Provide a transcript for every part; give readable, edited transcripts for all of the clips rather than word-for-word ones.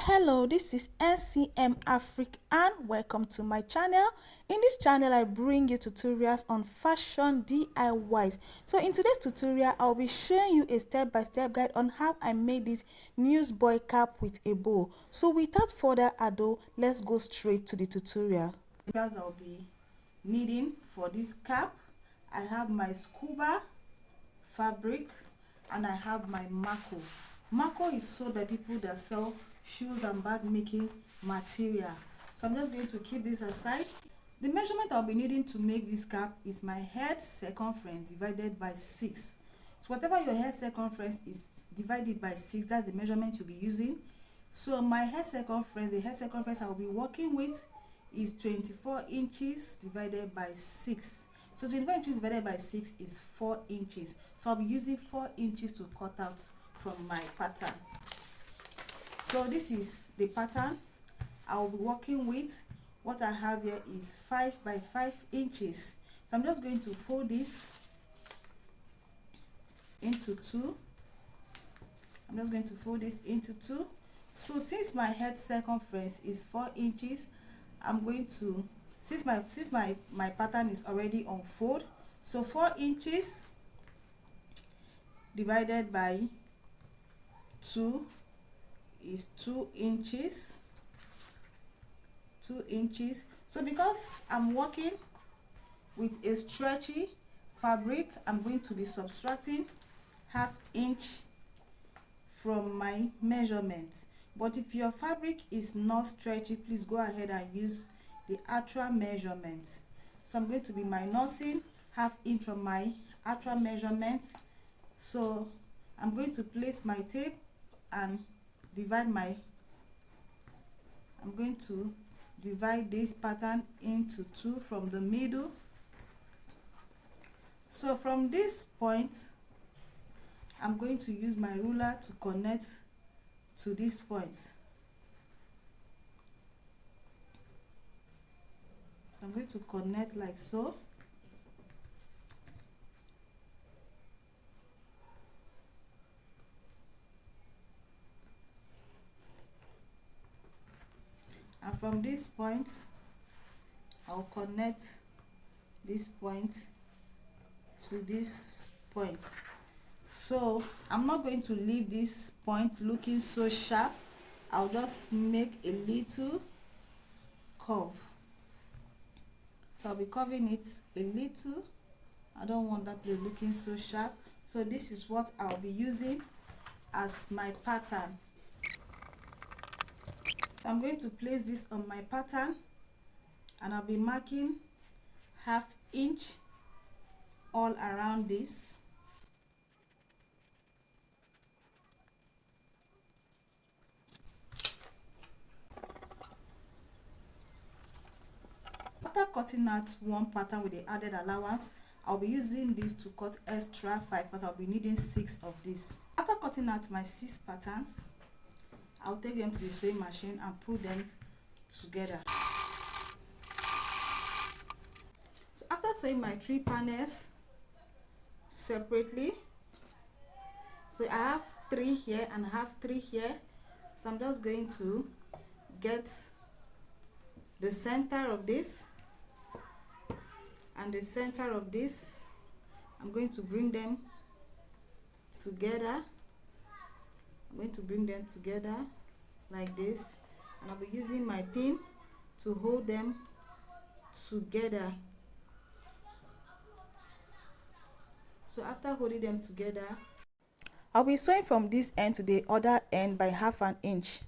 Hello, this is Ncm Afrik-Ann. Welcome to my channel. In this channel, I bring you tutorials on fashion DIYs. So in today's tutorial, I'll be showing you a step-by-step guide on how I made this newsboy cap with a bow. So without further ado, let's go straight to the tutorial. Materials I'll be needing for this cap, I have my scuba fabric and I have my Maco. Maco is sold by people that sell shoes and bag making material. So I'm just going to keep this aside. The measurement I'll be needing to make this cap is my head circumference divided by 6. So whatever your head circumference is divided by 6, that's the measurement you'll be using. So my head circumference, the head circumference I'll be working with is 24 inches divided by 6. So 24 inches divided by 6 is 4 inches. So I'll be using 4 inches to cut out from my pattern. So this is the pattern I'll be working with. What I have here is 5 by 5 inches. So I'm just going to fold this into 2. I'm just going to fold this into 2. So since my head circumference is 4 inches, I'm going to, since my pattern is already on fold, so 4 inches divided by 2 is 2 inches. 2 inches. So because I'm working with a stretchy fabric, I'm going to be subtracting ½ inch from my measurement. But if your fabric is not stretchy, please go ahead and use the actual measurement. So I'm going to be minusing ½ inch from my actual measurement. So I'm going to place my tape and I'm going to divide this pattern into 2 from the middle. So from this point, I'm going to use my ruler to connect to this point. I'm going to connect like so. And from this point, I'll connect this point to this point. So I'm not going to leave this point looking so sharp. I'll just make a little curve. So I'll be curving it a little. I don't want that place looking so sharp. So this is what I'll be using as my pattern. I'm going to place this on my pattern and I'll be marking ½ inch all around this. After cutting out one pattern with the added allowance, I'll be using this to cut extra 5 because I'll be needing 6 of this. After cutting out my 6 patterns, I'll take them to the sewing machine and put them together. So after sewing my 3 panels separately, so I have 3 here and I have 3 here. So I'm just going to get the center of this and the center of this. I'm going to bring them together. I'm going to bring them together like this, and I'll be using my pin to hold them together. So after holding them together, I'll be sewing from this end to the other end by ½ inch.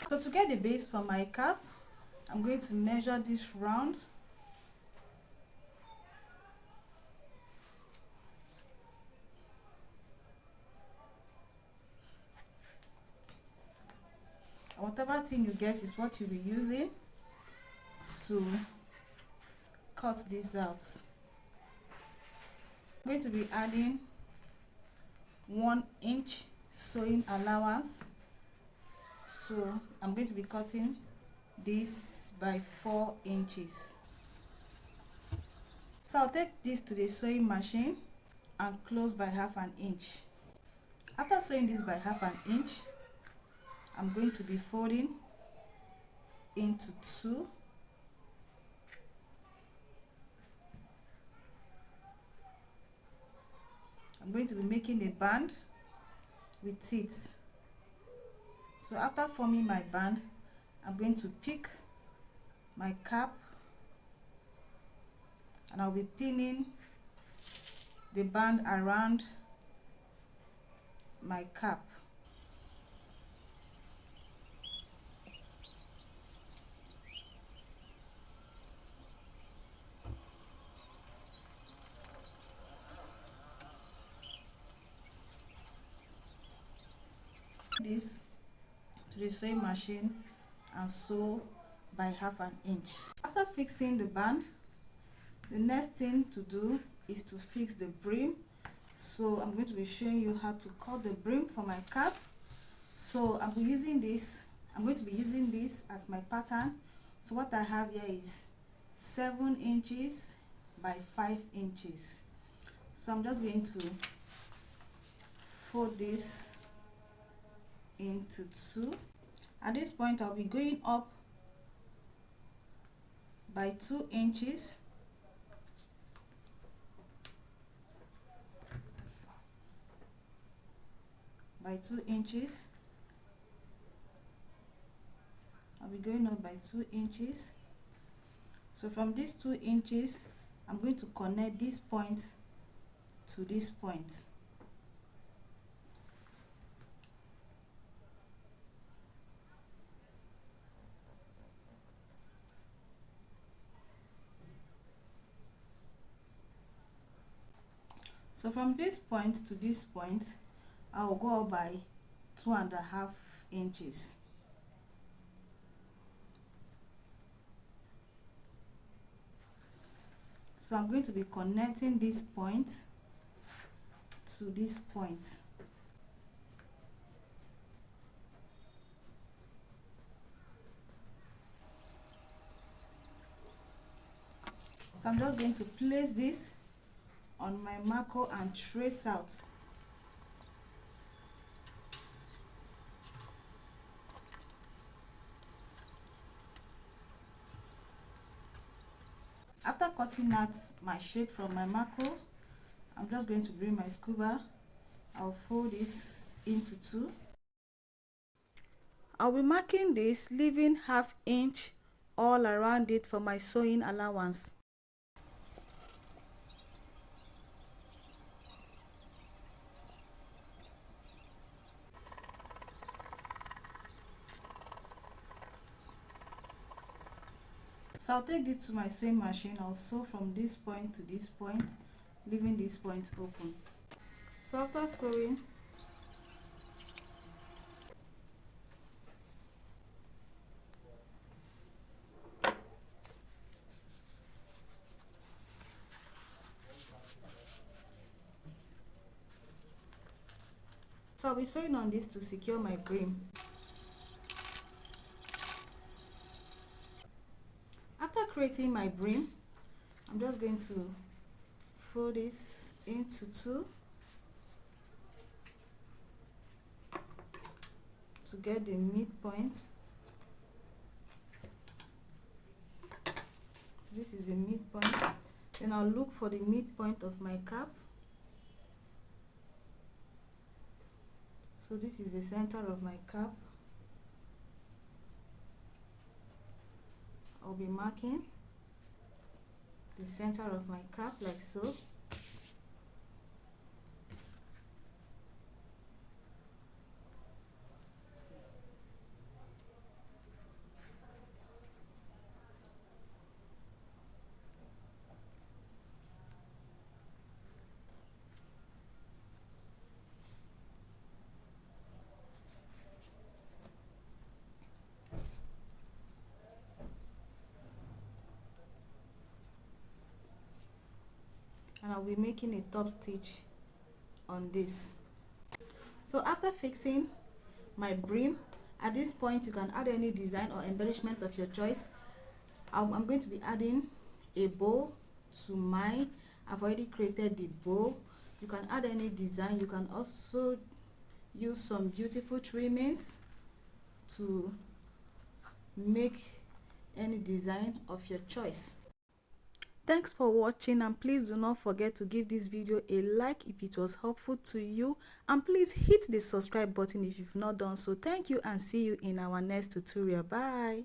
So to get the base for my cap, I'm going to measure this round. Whatever thing you get is what you'll be using to cut this out. I'm going to be adding 1 inch sewing allowance. So I'm going to be cutting this by 4 inches. So I'll take this to the sewing machine and close by 1/2 inch. After sewing this by 1/2 inch, I'm going to be folding into 2. I'm going to be making a band with it. So after forming my band, I'm going to pick my cap and I'll be pinning the band around my cap. This to the sewing machine and sew by 1/2 inch. After fixing the band, the next thing to do is to fix the brim. So I'm going to be showing you how to cut the brim for my cap. So I'm going to be using this as my pattern. So what I have here is 7 inches by 5 inches. So I'm just going to fold this into 2. At this point I'll be going up by 2 inches. By 2 inches. I'll be going up by 2 inches. So from these 2 inches, I'm going to connect this point to this point. So from this point to this point, I will go up by 2.5 inches. So I'm going to be connecting this point to this point. So I'm just going to place this on my Maco and trace out. After cutting out my shape from my Maco, I'm just going to bring my scuba. I'll fold this into 2. I'll be marking this, leaving 1/2 inch all around it for my sewing allowance. So I'll take this to my sewing machine. I'll sew from this point to this point, leaving this point open. So after sewing, I'll be sewing on this to secure my brim. After creating my brim, I'm just going to fold this into 2 to get the midpoint. This is the midpoint. Then I'll look for the midpoint of my cap. So this is the center of my cap. I'll be marking the center of my cap like so. And I'll be making a top stitch on this. So after fixing my brim, at this point you can add any design or embellishment of your choice. I'm going to be adding a bow to mine. I've already created the bow. You can add any design. You can also use some beautiful trimmings to make any design of your choice. Thanks for watching, and please do not forget to give this video a like if it was helpful to you, and please hit the subscribe button if you've not done so. Thank you, and see you in our next tutorial. Bye.